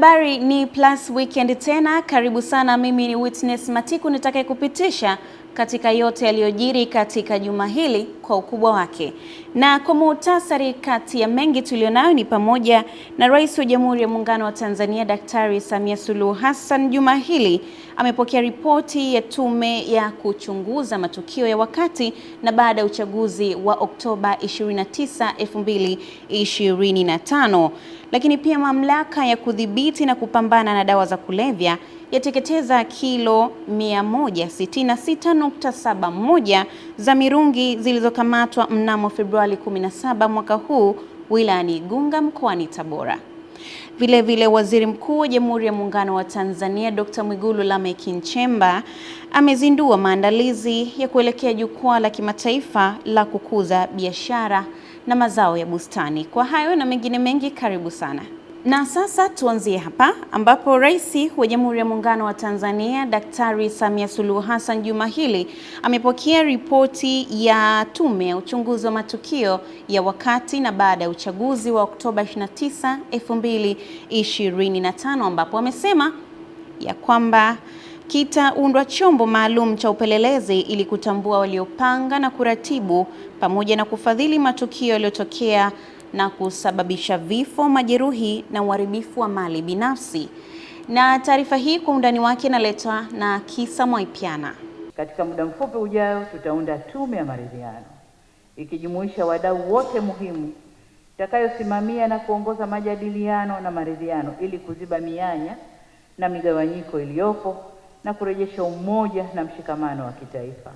Habari ni Plus Weekend tena, karibu sana. Mimi ni Witness Matiku nitakaye kupitisha katika yote yaliyojiri katika juma hili kwa ukubwa wake. Na kwa muhtasari, kati ya mengi tulionayo ni pamoja na Rais wa Jamhuri ya Muungano wa Tanzania Daktari Samia Suluhu Hassan juma hili amepokea ripoti ya tume ya kuchunguza matukio ya wakati na baada ya uchaguzi wa Oktoba 29, 2025. Lakini pia mamlaka ya kudhibiti na kupambana na dawa za kulevya yateketeza kilo 166.71 za mirungi zilizokamatwa mnamo Februari 17 mwaka huu wilayani Igunga mkoani Tabora. Vile Waziri Mkuu wa Jamhuri ya Muungano wa Tanzania Dr. Mwigulu Lameck Nchemba amezindua maandalizi ya kuelekea jukwaa la kimataifa la kukuza biashara na mazao ya bustani. Kwa hayo na mengine mengi, karibu sana. Na sasa tuanzie hapa ambapo Rais wa Jamhuri ya Muungano wa Tanzania Daktari Samia Suluhu Hassan juma hili amepokea ripoti ya tume ya uchunguzi wa matukio ya wakati na baada ya uchaguzi wa Oktoba 29, 2025 ambapo amesema ya kwamba kitaundwa chombo maalum cha upelelezi ili kutambua waliopanga na kuratibu pamoja na kufadhili matukio yaliyotokea na kusababisha vifo, majeruhi na uharibifu wa mali binafsi. Na taarifa hii kwa undani wake inaletwa na Kisa Mwaipiana. Katika muda mfupi ujao tutaunda tume ya maridhiano ikijumuisha wadau wote muhimu itakayosimamia na kuongoza majadiliano na maridhiano ili kuziba mianya na migawanyiko iliyopo na kurejesha umoja na mshikamano wa kitaifa.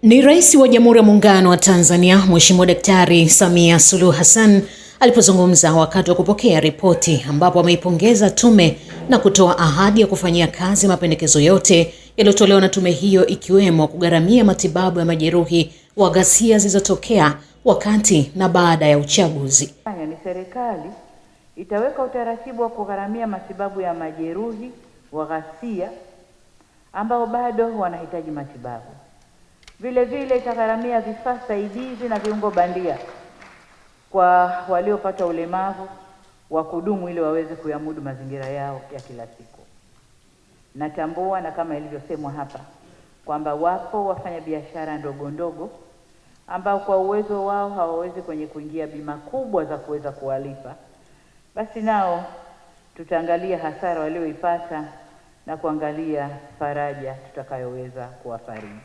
Ni Rais wa Jamhuri ya Muungano wa Tanzania Mheshimiwa Daktari Samia Suluhu Hassan alipozungumza wakati wa kupokea ripoti, ambapo ameipongeza tume na kutoa ahadi ya kufanyia kazi mapendekezo yote yaliyotolewa na tume hiyo, ikiwemo kugharamia matibabu ya majeruhi wa ghasia zilizotokea wakati na baada ya uchaguzi. Ni serikali itaweka utaratibu wa kugharamia matibabu ya majeruhi wa ghasia ambao bado wanahitaji matibabu. Vile itagharamia vifaa saidizi na viungo bandia kwa waliopata ulemavu wa kudumu ili waweze kuyamudu mazingira yao ya kila siku. Natambua na kama ilivyosemwa hapa kwamba wapo wafanyabiashara ndogo ambao kwa uwezo wao hawawezi kuingia bima kubwa za kuweza kuwalipa. Basi nao tutaangalia hasara walioipata na kuangalia faraja tutakayoweza kuwafariji.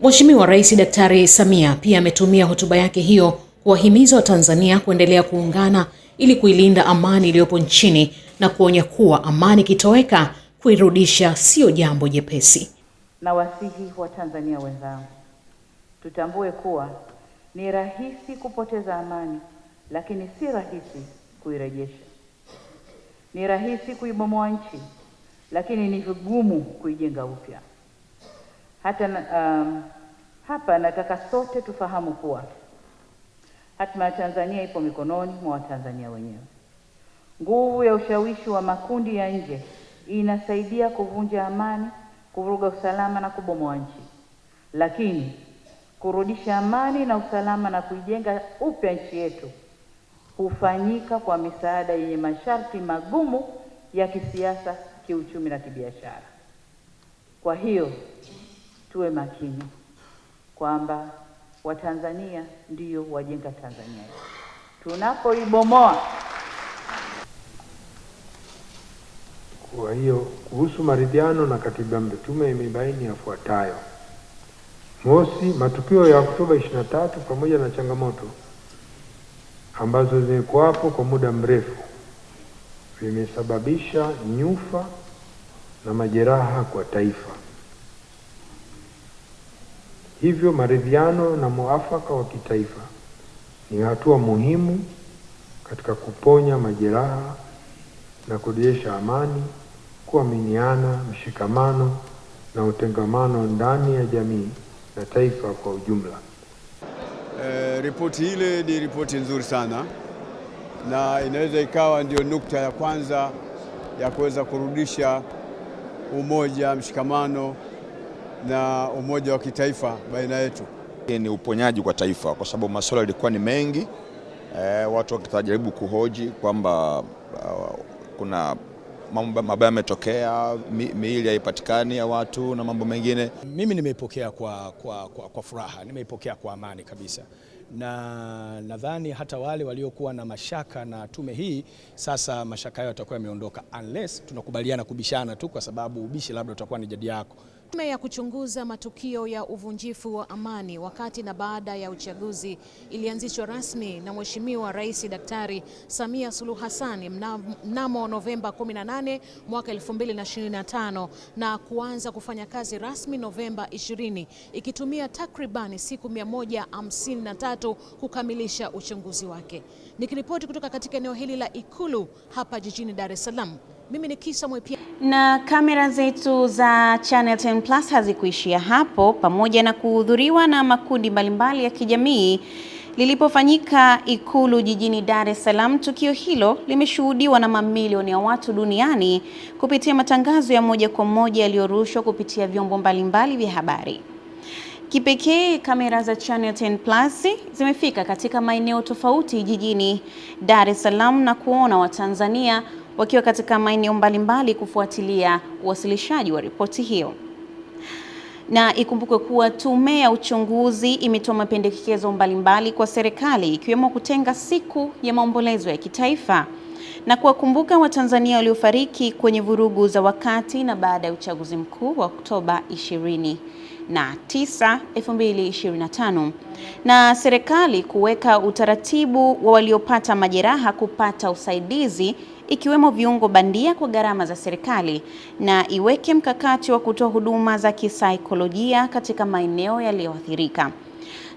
Mheshimiwa Rais Daktari Samia pia ametumia hotuba yake hiyo kuwahimiza Watanzania kuendelea kuungana ili kuilinda amani iliyopo nchini na kuonya kuwa amani ikitoweka kuirudisha sio jambo jepesi. Na wasihi wa Tanzania wenzangu, tutambue kuwa ni rahisi kupoteza amani, lakini si rahisi kuirejesha. Ni rahisi kuibomoa nchi, lakini ni vigumu kuijenga upya. Hapa nataka sote tufahamu kuwa hatima ya Tanzania ipo mikononi mwa Watanzania wenyewe. Nguvu ya ushawishi wa makundi ya nje inasaidia kuvunja amani, kuvuruga usalama na kubomoa nchi. Lakini kurudisha amani na usalama na kuijenga upya nchi yetu hufanyika kwa misaada yenye masharti magumu ya kisiasa, kiuchumi na kibiashara. Kwa hiyo tuwe makini kwamba Watanzania ndio wajenga Tanzania. Tunapoibomoa. Kwa hiyo kuhusu maridhiano na katiba mpya, tume imebaini yafuatayo. Mosi, matukio ya Oktoba 23 pamoja na changamoto ambazo zimekuwapo kwa muda mrefu vimesababisha nyufa na majeraha kwa taifa. Hivyo maridhiano na muafaka wa kitaifa ni hatua muhimu katika kuponya majeraha na kurejesha amani, kuaminiana, mshikamano na utengamano ndani ya jamii na taifa kwa ujumla. Ripoti ile ni ripoti nzuri sana na inaweza ikawa ndio nukta ya kwanza ya kuweza kurudisha umoja, mshikamano na umoja wa kitaifa baina yetu. Ni uponyaji kwa taifa kwa sababu masuala yalikuwa ni mengi watu wakitajaribu kuhoji kwamba kuna mambo mabaya yametokea, miili haipatikani ya watu na mambo mengine. Mimi nimeipokea kwa furaha, nimeipokea kwa amani kabisa, na nadhani hata wale waliokuwa na mashaka na tume hii sasa mashaka yao yatakuwa yameondoka, unless tunakubaliana kubishana tu, kwa sababu ubishi labda utakuwa ni jadi yako. Tume ya kuchunguza matukio ya uvunjifu wa amani wakati na baada ya uchaguzi ilianzishwa rasmi na Mheshimiwa Rais Daktari Samia Suluhu Hassan mnamo Novemba 18 mwaka 2025 na kuanza kufanya kazi rasmi Novemba 20, ikitumia takribani siku 153 kukamilisha uchunguzi wake. Nikiripoti kutoka katika eneo hili la Ikulu hapa jijini Dar es Salaam, mimi ni Kisa Mwepia. Na kamera zetu za Channel 10 Plus hazikuishia hapo. Pamoja na kuhudhuriwa na makundi mbalimbali ya kijamii lilipofanyika Ikulu jijini Dar es Salaam, tukio hilo limeshuhudiwa na mamilioni ya watu duniani kupitia matangazo ya moja kwa moja yaliyorushwa kupitia vyombo mbalimbali vya habari. Kipekee kamera za Channel 10 Plus zimefika katika maeneo tofauti jijini Dar es Salaam na kuona Watanzania wakiwa katika maeneo mbalimbali kufuatilia uwasilishaji wa ripoti hiyo. Na ikumbukwe kuwa tume ya uchunguzi imetoa mapendekezo mbalimbali kwa serikali, ikiwemo kutenga siku ya maombolezo ya kitaifa na kuwakumbuka Watanzania waliofariki kwenye vurugu za wakati na baada ya uchaguzi mkuu wa Oktoba 29, 2025, na serikali kuweka utaratibu wa waliopata majeraha kupata usaidizi, ikiwemo viungo bandia kwa gharama za serikali, na iweke mkakati wa kutoa huduma za kisaikolojia katika maeneo yaliyoathirika.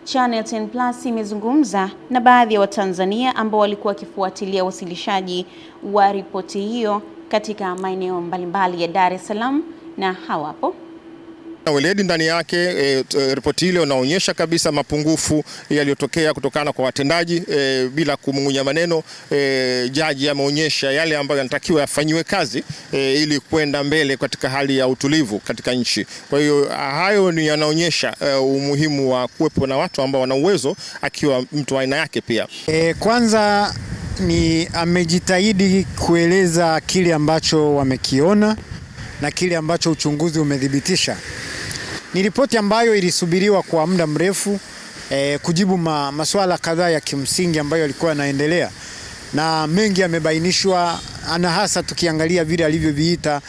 Channel 10 Plus imezungumza na baadhi ya Watanzania ambao walikuwa wakifuatilia wasilishaji wa ripoti hiyo katika maeneo mbalimbali ya Dar es Salaam, na hawapo. Weledi ndani yake. Ripoti ile inaonyesha kabisa mapungufu yaliyotokea kutokana kwa watendaji, bila kumung'unya maneno. Jaji ameonyesha yale ambayo yanatakiwa yafanywe kazi ili kwenda mbele katika hali ya utulivu katika nchi. Kwa hiyo hayo ni yanaonyesha umuhimu wa kuwepo na watu ambao wana uwezo, akiwa mtu wa aina yake pia. Kwanza ni amejitahidi kueleza kile ambacho wamekiona na kile ambacho uchunguzi umedhibitisha. Ni ripoti ambayo ilisubiriwa kwa muda mrefu, kujibu masuala kadhaa ya kimsingi ambayo yalikuwa yanaendelea, na mengi yamebainishwa, na hasa tukiangalia vile alivyoviita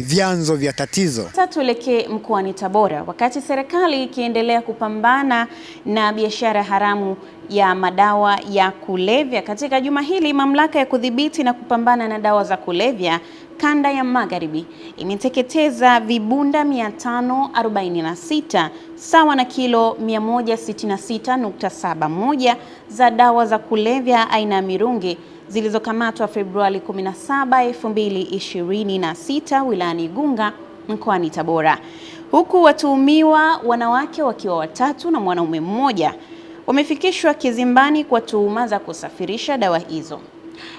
vyanzo vya tatizo. Sasa tuelekee mkoani Tabora. Wakati serikali ikiendelea kupambana na biashara haramu ya madawa ya kulevya, katika juma hili mamlaka ya kudhibiti na kupambana na dawa za kulevya kanda ya Magharibi imeteketeza vibunda 546 sawa na kilo 166.71 za dawa za kulevya aina ya mirungi zilizokamatwa Februari 17, 2026 wilayani Igunga mkoani Tabora, huku watuhumiwa wanawake wakiwa watatu na mwanaume mmoja wamefikishwa kizimbani kwa tuhuma za kusafirisha dawa hizo.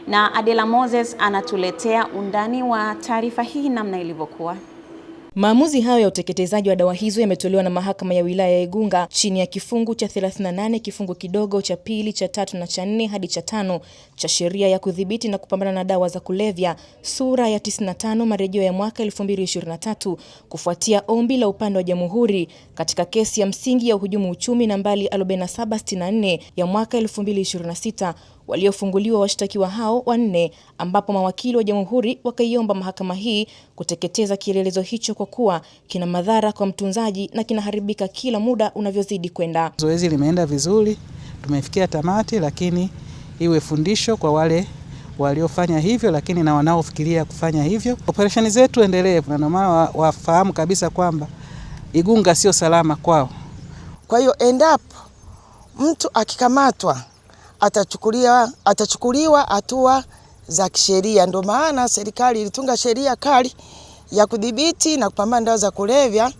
Na Adela Moses anatuletea undani wa taarifa hii namna ilivyokuwa. Maamuzi hayo ya uteketezaji wa dawa hizo yametolewa na mahakama ya wilaya ya Igunga chini ya kifungu cha 38 kifungu kidogo cha pili, cha 3 na cha 4 hadi cha 5 cha sheria ya kudhibiti na kupambana na dawa za kulevya sura ya 95 marejeo ya mwaka 2023, kufuatia ombi la upande wa jamhuri katika kesi ya msingi ya uhujumu uchumi nambari 4764 ya mwaka 2026 waliofunguliwa washtakiwa hao wanne, ambapo mawakili wa jamhuri wakaiomba mahakama hii kuteketeza kielelezo hicho kwa kuwa kina madhara kwa mtunzaji na kinaharibika kila muda unavyozidi kwenda. Zoezi limeenda vizuri, tumefikia tamati, lakini iwe fundisho kwa wale waliofanya hivyo, lakini na wanaofikiria kufanya hivyo. Operesheni zetu endelevu, na maana wafahamu kabisa kwamba Igunga sio salama kwao. Kwa hiyo endapo mtu akikamatwa atachukuliwa hatua za kisheria. Ndio maana serikali ilitunga sheria kali ya kudhibiti na kupambana na dawa za kulevya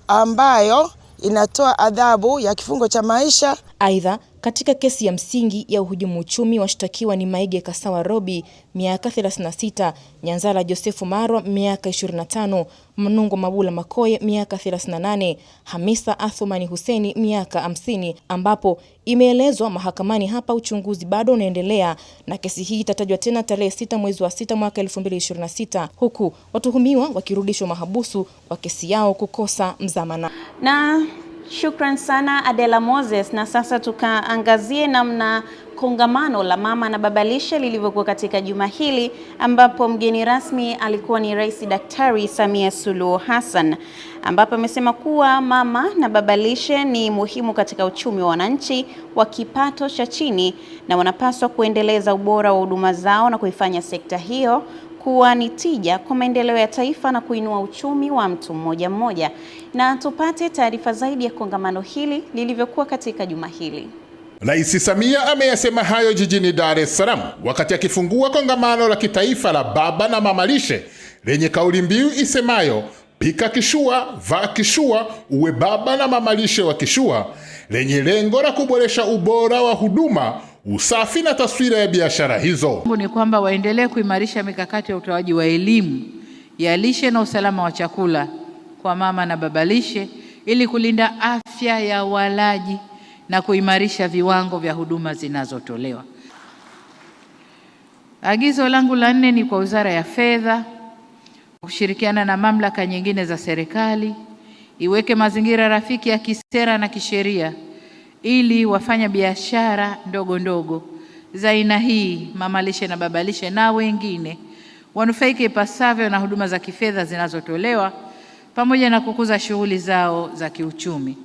ambayo inatoa adhabu ya kifungo cha maisha. Aidha, Katika kesi ya msingi ya uhujumu uchumi, washtakiwa ni Maige Kasawa Robi miaka 36, Nyanzala Josefu Marwa miaka 25, Mnungo Mabula Makoye miaka 38, Hamisa Athumani Huseni miaka 50, ambapo imeelezwa mahakamani hapa uchunguzi bado unaendelea na kesi hii itatajwa tena tarehe 6 mwezi wa 6 mwaka 2026, huku watuhumiwa wakirudishwa mahabusu kwa kesi yao kukosa mzamana. Na shukran sana Adela Moses, na sasa tukaangazie namna kongamano la mama na baba lishe lilivyokuwa katika juma hili, ambapo mgeni rasmi alikuwa ni Rais Daktari Samia Suluhu Hassan, ambapo amesema kuwa mama na baba lishe ni muhimu katika uchumi wa wananchi wa kipato cha chini na wanapaswa kuendeleza ubora wa huduma zao na kuifanya sekta hiyo kuwa ni tija kwa maendeleo ya taifa na kuinua uchumi wa mtu mmoja mmoja. Na tupate taarifa zaidi ya kongamano hili lilivyokuwa katika juma hili. Rais Samia ameyasema hayo jijini Dar es Salaam wakati akifungua kongamano la kitaifa la baba na mama lishe lenye kauli mbiu isemayo pika kishua, vaa kishua, uwe baba na mama lishe wa kishua, lenye lengo la kuboresha ubora wa huduma, usafi na taswira ya biashara hizo. Ni kwamba waendelee kuimarisha mikakati ya utoaji wa elimu ya lishe na usalama wa chakula kwa mama na baba lishe ili kulinda afya ya walaji na kuimarisha viwango vya huduma zinazotolewa. Agizo langu la 4 ni kwa Wizara ya Fedha kushirikiana na mamlaka nyingine za serikali iweke mazingira rafiki ya kisera na kisheria ili wafanya biashara ndogo ndogo za aina hii, mama lishe na baba lishe na wengine, wanufaike ipasavyo na huduma za kifedha zinazotolewa pamoja na kukuza shughuli zao za kiuchumi.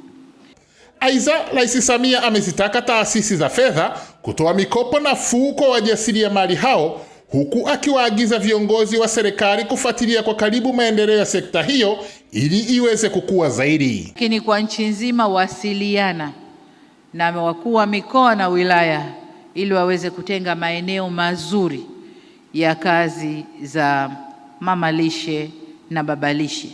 Aidha, Rais Samia amezitaka taasisi za fedha kutoa mikopo nafuu kwa wajasiriamali hao, huku akiwaagiza viongozi wa serikali kufuatilia kwa karibu maendeleo ya sekta hiyo ili iweze kukua zaidi. Lakini kwa nchi nzima wasiliana na wakuu wa mikoa na wilaya ili waweze kutenga maeneo mazuri ya kazi za mama lishe na baba lishe,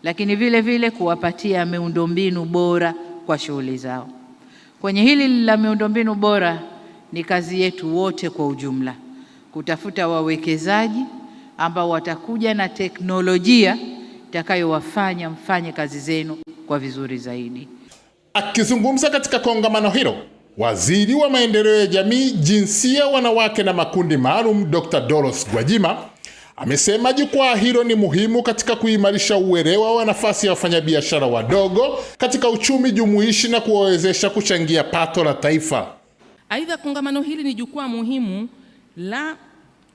lakini vile vile kuwapatia miundombinu bora kwa shughuli zao. Kwenye hili la miundombinu bora ni kazi yetu wote kwa ujumla kutafuta wawekezaji ambao watakuja na teknolojia itakayowafanya mfanye kazi zenu kwa vizuri zaidi. Akizungumza katika kongamano hilo, Waziri wa Maendeleo ya Jamii, Jinsia, Wanawake na Makundi Maalum, Dr. Dorothy Gwajima amesema jukwaa hilo ni muhimu katika kuimarisha uelewa wa nafasi ya wafanyabiashara wadogo katika uchumi jumuishi na kuwawezesha kuchangia pato la taifa. Aidha, kongamano hili ni jukwaa muhimu la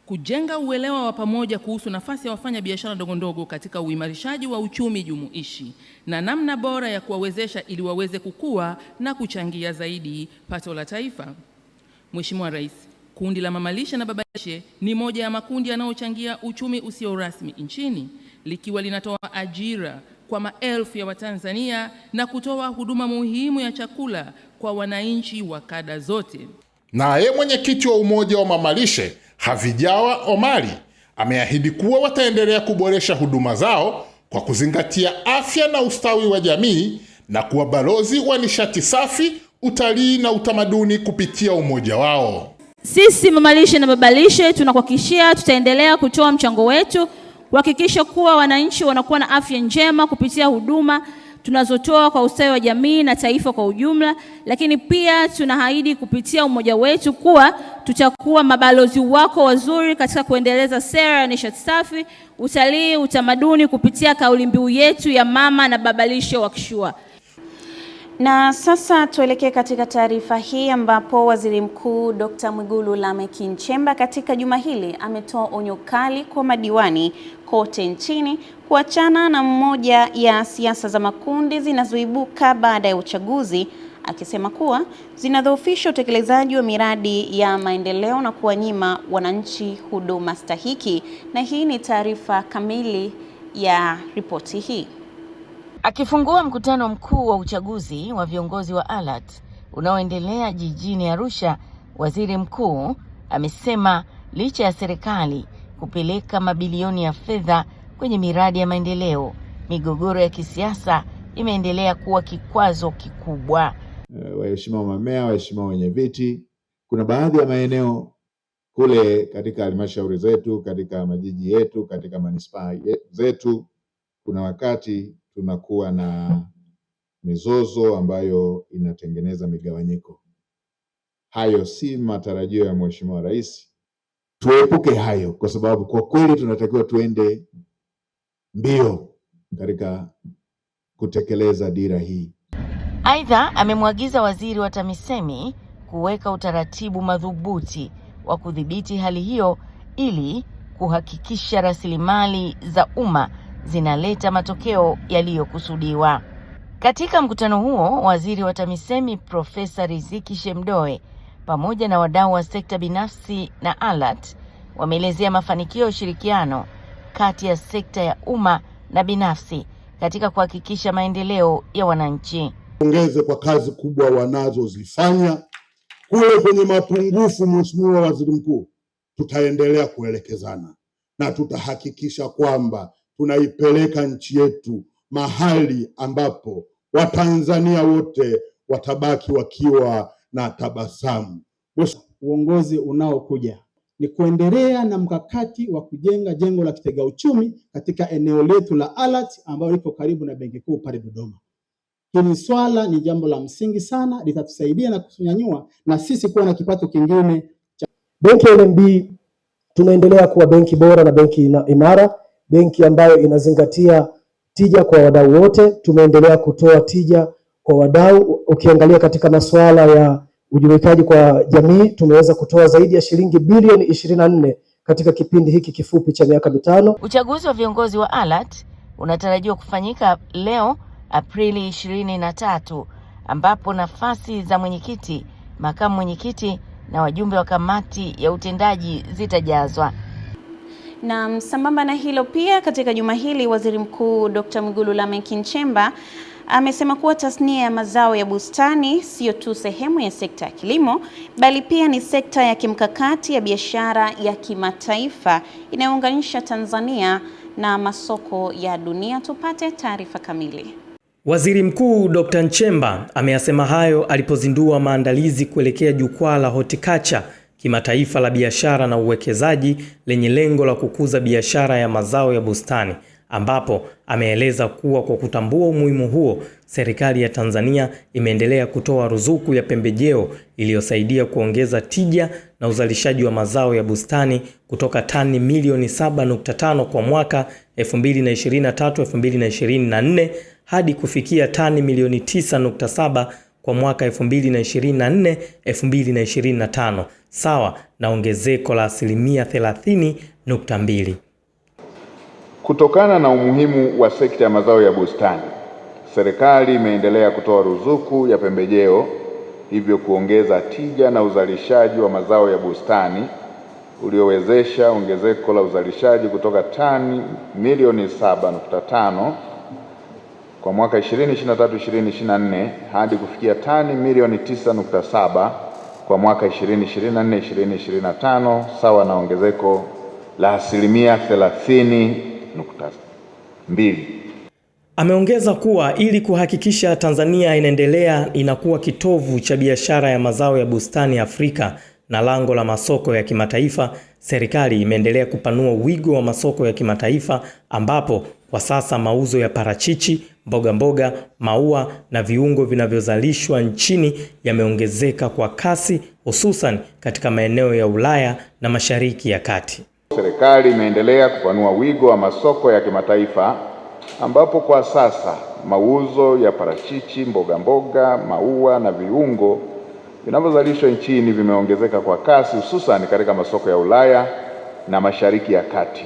kujenga uelewa wa pamoja kuhusu nafasi ya wafanyabiashara ndogo ndogo katika uimarishaji wa uchumi jumuishi na namna bora ya kuwawezesha ili waweze kukua na kuchangia zaidi pato la taifa. Mheshimiwa Rais, kundi la mama lishe na baba lishe ni moja ya makundi yanayochangia uchumi usio rasmi nchini, likiwa linatoa ajira kwa maelfu ya Watanzania na kutoa huduma muhimu ya chakula kwa wananchi wa kada zote. Naye mwenyekiti wa Umoja wa Mama Lishe, Havijawa Omari, ameahidi kuwa wataendelea kuboresha huduma zao kwa kuzingatia afya na ustawi wa jamii na kuwa balozi wa nishati safi, utalii na utamaduni kupitia umoja wao. Sisi mama lishe na baba lishe tunakuhakikishia tutaendelea kutoa mchango wetu kuhakikisha kuwa wananchi wanakuwa na afya njema kupitia huduma tunazotoa kwa ustawi wa jamii na taifa kwa ujumla, lakini pia tunaahidi kupitia umoja wetu kuwa tutakuwa mabalozi wako wazuri katika kuendeleza sera ya nishati safi, utalii, utamaduni kupitia kauli mbiu yetu ya mama na baba lishe wa kishua. Na sasa tuelekee katika taarifa hii ambapo Waziri Mkuu Dr. Mwigulu Lameck Nchemba katika juma hili ametoa onyo kali kwa madiwani kote nchini kuachana na mmoja ya siasa za makundi zinazoibuka baada ya uchaguzi, akisema kuwa zinadhoofisha utekelezaji wa miradi ya maendeleo na kuwanyima wananchi huduma stahiki. Na hii ni taarifa kamili ya ripoti hii. Akifungua mkutano mkuu wa uchaguzi wa viongozi wa ALAT unaoendelea jijini Arusha, Waziri Mkuu amesema licha ya serikali kupeleka mabilioni ya fedha kwenye miradi ya maendeleo, migogoro ya kisiasa imeendelea kuwa kikwazo kikubwa. waheshimiwa mamea, waheshimiwa wenye viti, kuna baadhi ya maeneo kule katika halmashauri zetu, katika majiji yetu, katika manispaa zetu, kuna wakati tunakuwa na mizozo ambayo inatengeneza migawanyiko. Hayo si matarajio ya Mheshimiwa Rais. Tuepuke hayo, kwa sababu kwa kweli tunatakiwa tuende mbio katika kutekeleza dira hii. Aidha, amemwagiza waziri wa TAMISEMI kuweka utaratibu madhubuti wa kudhibiti hali hiyo ili kuhakikisha rasilimali za umma zinaleta matokeo yaliyokusudiwa. Katika mkutano huo, waziri wa TAMISEMI Profesa Riziki Shemdoe pamoja na wadau wa sekta binafsi na ALAT wameelezea mafanikio ya ushirikiano kati ya sekta ya umma na binafsi katika kuhakikisha maendeleo ya wananchi. Pongeze kwa kazi kubwa wanazozifanya. Kule kwenye mapungufu, Mheshimiwa Waziri Mkuu, tutaendelea kuelekezana na tutahakikisha kwamba tunaipeleka nchi yetu mahali ambapo Watanzania wote watabaki wakiwa na tabasamu. Uongozi unaokuja ni kuendelea na mkakati wa kujenga jengo la kitega uchumi katika eneo letu la ALAT ambalo liko karibu na Benki Kuu pale Dodoma. Hili swala ni jambo la msingi sana, litatusaidia na kutunyanyua na sisi kuwa na kipato kingine. Benki ya NMB tunaendelea kuwa benki bora na benki imara, benki ambayo inazingatia tija kwa wadau wote. Tumeendelea kutoa tija kwa wadau. Ukiangalia katika masuala ya ujumuikaji kwa jamii, tumeweza kutoa zaidi ya shilingi bilioni 24 katika kipindi hiki kifupi cha miaka 5. Uchaguzi wa viongozi wa ALAT unatarajiwa kufanyika leo Aprili 23, ambapo nafasi za mwenyekiti, makamu mwenyekiti na wajumbe wa kamati ya utendaji zitajazwa. Na sambamba na hilo pia, katika juma hili Waziri Mkuu Dr. Mwigulu Lameck Nchemba amesema kuwa tasnia ya mazao ya bustani sio tu sehemu ya sekta ya kilimo, bali pia ni sekta ya kimkakati ya biashara ya kimataifa inayounganisha Tanzania na masoko ya dunia. Tupate taarifa kamili. Waziri Mkuu Dr. Nchemba ameyasema hayo alipozindua maandalizi kuelekea jukwaa la Horticulture kimataifa la biashara na uwekezaji lenye lengo la kukuza biashara ya mazao ya bustani, ambapo ameeleza kuwa kwa kutambua umuhimu huo, serikali ya Tanzania imeendelea kutoa ruzuku ya pembejeo iliyosaidia kuongeza tija na uzalishaji wa mazao ya bustani kutoka tani milioni 7.5 kwa mwaka 2023-2024 hadi kufikia tani milioni 9.7 kwa mwaka 2024-2025, sawa na ongezeko la 30.2%. Kutokana na umuhimu wa sekta ya mazao ya bustani, serikali imeendelea kutoa ruzuku ya pembejeo, hivyo kuongeza tija na uzalishaji wa mazao ya bustani uliowezesha ongezeko la uzalishaji kutoka tani milioni 7.5 kwa mwaka 2023-2024 hadi kufikia tani milioni 9.7 kwa mwaka 2024-2025, sawa na ongezeko la 30.2%. Ameongeza kuwa ili kuhakikisha Tanzania inakuwa kitovu cha biashara ya mazao ya bustani Afrika na lango la masoko ya kimataifa, serikali imeendelea kupanua wigo wa masoko ya kimataifa, ambapo kwa sasa mauzo ya parachichi, mboga, maua na viungo vinavyozalishwa nchini yameongezeka kwa kasi, hususan katika maeneo ya Ulaya na Mashariki ya Kati. Serikali imeendelea kupanua wigo wa masoko ya kimataifa, ambapo kwa sasa mauzo ya parachichi, mboga, maua na viungo vinavyozalishwa nchini vimeongezeka kwa kasi, hususan katika masoko ya Ulaya na Mashariki ya Kati.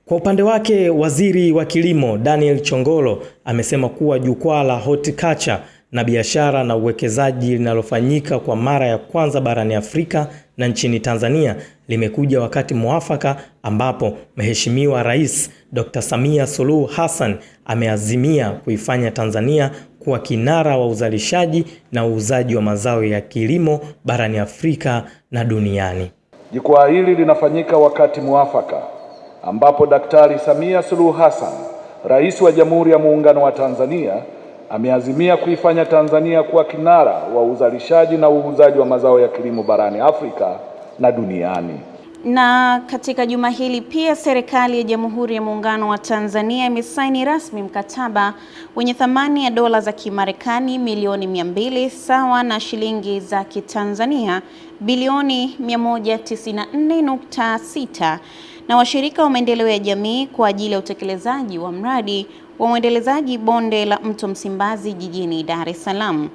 Kwa upande wake, Waziri wa Kilimo Daniel Chongolo amesema kuwa jukwaa la Horticulture na biashara na uwekezaji linalofanyika kwa mara ya kwanza barani Afrika na nchini Tanzania limekuja wakati mwafaka, ambapo Mheshimiwa Rais Dr. Samia Suluhu Hassan ameazimia kuifanya Tanzania kuwa kinara wa uzalishaji na uuzaji wa mazao ya kilimo barani Afrika na duniani. Jukwaa hili linafanyika wakati mwafaka ambapo Daktari Samia Suluhu Hassan, Rais wa Jamhuri ya Muungano wa Tanzania, ameazimia kuifanya Tanzania kuwa kinara wa uzalishaji na uuzaji wa mazao ya kilimo barani Afrika na duniani. Na katika juma hili pia serikali ya Jamhuri ya Muungano wa Tanzania imesaini rasmi mkataba wenye thamani ya dola za Kimarekani milioni 200 sawa na shilingi za Kitanzania bilioni 194.6 na washirika wa maendeleo ya jamii kwa ajili ya utekelezaji wa mradi wa uendelezaji bonde la Mto Msimbazi jijini Dar es Salaam.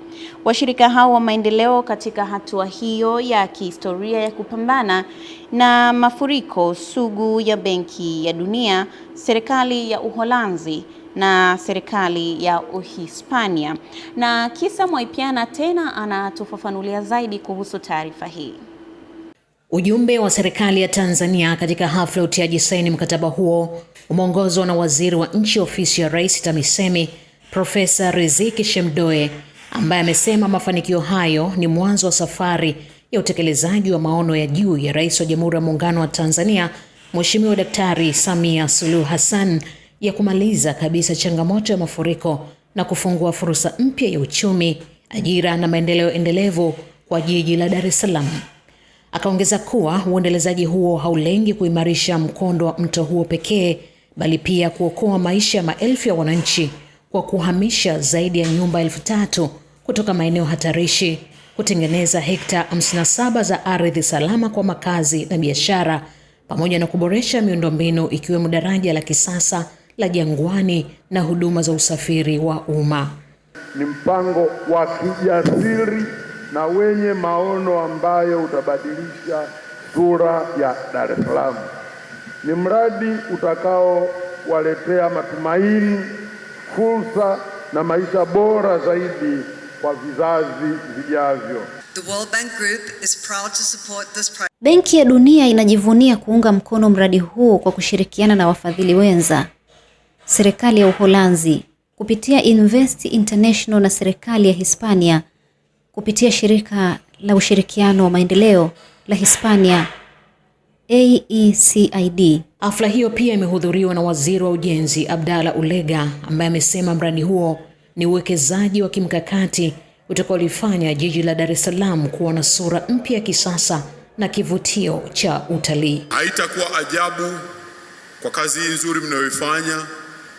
Washirika hao wa maendeleo katika hatua hiyo ya kihistoria ya kupambana na mafuriko sugu ya Benki ya Dunia, serikali ya Uholanzi na serikali ya Uhispania. Na Kisa Mwaipiana tena anatufafanulia zaidi kuhusu taarifa hii. Ujumbe wa serikali ya Tanzania katika hafla ya utiaji saini mkataba huo umeongozwa na Waziri wa Nchi Ofisi ya Rais TAMISEMI, Profesa Riziki Shemdoe, ambaye amesema mafanikio hayo ni mwanzo wa safari ya utekelezaji wa maono ya juu ya Rais wa Jamhuri ya Muungano wa Tanzania, Mheshimiwa Daktari Samia Suluhu Hassan, ya kumaliza kabisa changamoto ya mafuriko na kufungua fursa mpya ya uchumi, ajira na maendeleo endelevu kwa jiji la Dar es Salaam. Akaongeza kuwa uendelezaji huo haulengi kuimarisha mkondo wa mto huo pekee, bali pia kuokoa maisha ya maelfu ya wananchi kwa kuhamisha zaidi ya nyumba 3,000 kutoka maeneo hatarishi, kutengeneza hekta 57 za ardhi salama kwa makazi na biashara, pamoja na kuboresha miundombinu ikiwemo daraja la kisasa la Jangwani na huduma za usafiri wa umma. Ni mpango wa kijasiri na wenye maono ambayo utabadilisha sura ya Dar es Salaam. Ni mradi utakaowaletea matumaini, fursa na maisha bora zaidi kwa vizazi vijavyo. The World Bank Group is proud to support this project. Benki ya Dunia inajivunia kuunga mkono mradi huu kwa kushirikiana na wafadhili wenza, serikali ya Uholanzi kupitia Invest International na serikali ya Hispania kupitia shirika la ushirikiano wa maendeleo la Hispania AECID. Hafla hiyo pia imehudhuriwa na Waziri wa Ujenzi Abdalla Ulega, ambaye amesema mradi huo ni uwekezaji wa kimkakati utakaolifanya jiji la Dar es Salaam kuwa na sura mpya ya kisasa na kivutio cha utalii. Haitakuwa ajabu kwa kazi hii nzuri mnayoifanya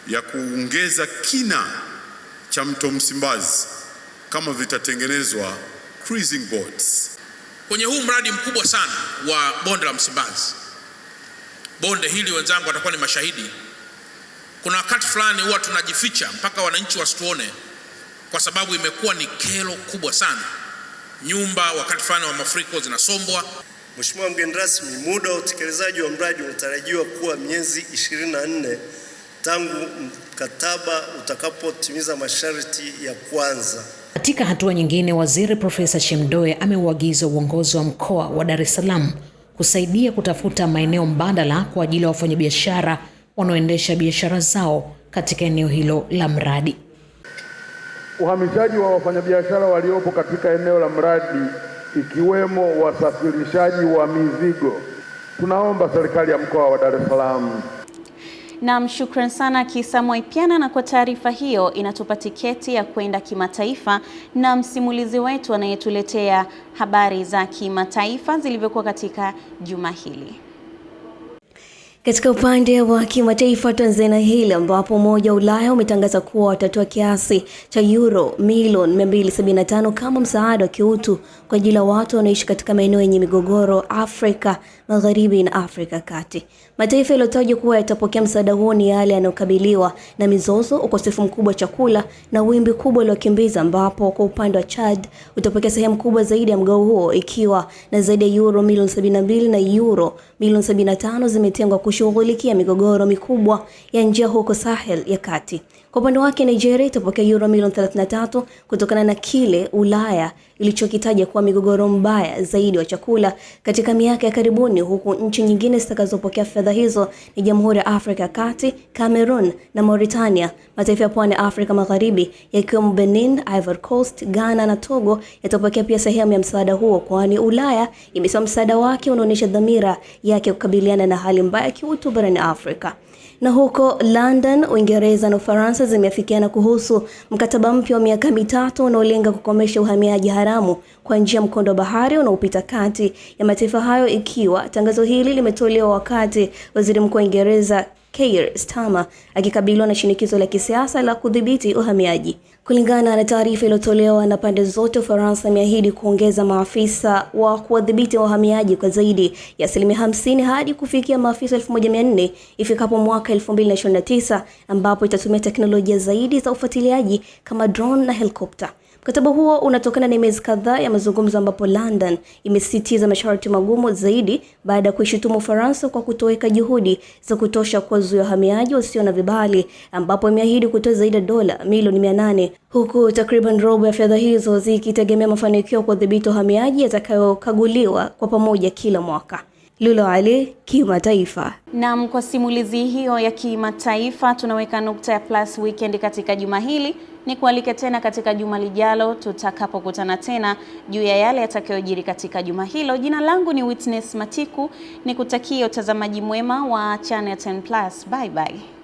ya kuongeza kina cha Mto Msimbazi kama vitatengenezwa cruising boats. Kwenye huu mradi mkubwa sana wa bonde la Msimbazi, bonde hili wenzangu watakuwa ni mashahidi, kuna wakati fulani huwa tunajificha mpaka wananchi wasituone, kwa sababu imekuwa ni kero kubwa sana. Nyumba wakati fulani wa mafuriko zinasombwa. Mheshimiwa mgeni rasmi, muda wa utekelezaji wa mradi unatarajiwa kuwa miezi 24 tangu mkataba utakapotimiza masharti ya kwanza. Katika hatua nyingine, Waziri Profesa Shemdoe ameuagiza uongozi wa mkoa wa Dar es Salaam kusaidia kutafuta maeneo mbadala kwa ajili ya wafanyabiashara wanaoendesha biashara zao katika eneo hilo la mradi. Uhamishaji wa wafanyabiashara waliopo katika eneo la mradi ikiwemo wasafirishaji wa mizigo. Tunaomba serikali ya mkoa wa Dar es Salaam. Na shukrani sana Kisa Mwaipiana, na kwa taarifa hiyo inatupa tiketi ya kwenda kimataifa na msimulizi wetu anayetuletea habari za kimataifa zilivyokuwa katika juma hili. Katika upande wa kimataifa, Tanzania hili ambapo Umoja wa Ulaya umetangaza kuwa watatoa kiasi cha euro milioni 275 kama msaada wa kiutu kwa ajili ya watu wanaoishi katika maeneo yenye migogoro Afrika Magharibi na Afrika Kati. Mataifa yaliyotajwa kuwa yatapokea msaada huo ni yale yanayokabiliwa na mizozo, ukosefu mkubwa wa chakula na wimbi kubwa la wakimbizi, ambapo kwa upande wa Chad utapokea sehemu kubwa zaidi ya mgao huo ikiwa na zaidi ya euro milioni 72 na euro milioni 75 zimetengwa kushughulikia migogoro mikubwa ya njia huko Sahel ya kati. Kwa upande wake Nigeria itapokea euro milioni 33 kutokana na kile Ulaya ilichokitaja kuwa migogoro mbaya zaidi wa chakula katika miaka ya karibuni, huku nchi nyingine zitakazopokea fedha hizo ni Jamhuri ya Afrika ya Kati, Cameroon na Mauritania. Mataifa ya pwani ya Afrika Magharibi yakiwemo Benin, Ivory Coast, Ghana na Togo yatapokea pia sehemu ya msaada huo, kwani Ulaya imesema msaada wake unaonyesha dhamira yake kukabiliana na hali mbaya kiutu barani Afrika. Na huko London, Uingereza na Ufaransa zimeafikiana kuhusu mkataba mpya wa miaka 3 unaolenga kukomesha uhamiaji haramu kwa njia mkondo wa bahari unaopita kati ya mataifa hayo, ikiwa tangazo hili limetolewa wakati Waziri Mkuu wa Uingereza Keir Starmer akikabiliwa na shinikizo la kisiasa la kudhibiti uhamiaji. Kulingana na taarifa iliyotolewa na pande zote, Ufaransa imeahidi kuongeza maafisa wa kuwadhibiti wahamiaji kwa zaidi ya 50% hadi kufikia maafisa 1400 ifikapo mwaka 2029, ambapo itatumia teknolojia zaidi za ufuatiliaji kama drone na helikopta. Mkataba huo unatokana na miezi kadhaa ya mazungumzo ambapo London imesisitiza masharti magumu zaidi baada ya kuishutumu Ufaransa kwa kutoweka juhudi za kutosha kuwazuia wahamiaji wasio na vibali, ambapo imeahidi kutoa zaidi ya dola milioni 800, huku takriban robo ya fedha hizo zikitegemea mafanikio kwa kudhibiti wahamiaji yatakayokaguliwa kwa pamoja kila mwaka. Lulu Ali, kimataifa. Naam, kwa simulizi hiyo ya kimataifa tunaweka nukta ya Plus Weekend katika juma hili. Ni kualike tena katika juma lijalo tutakapokutana tena juu ya yale yatakayojiri katika juma hilo. Jina langu ni Witness Matiku, nikutakia utazamaji mwema wa Channel 10 Plus. Bye bye.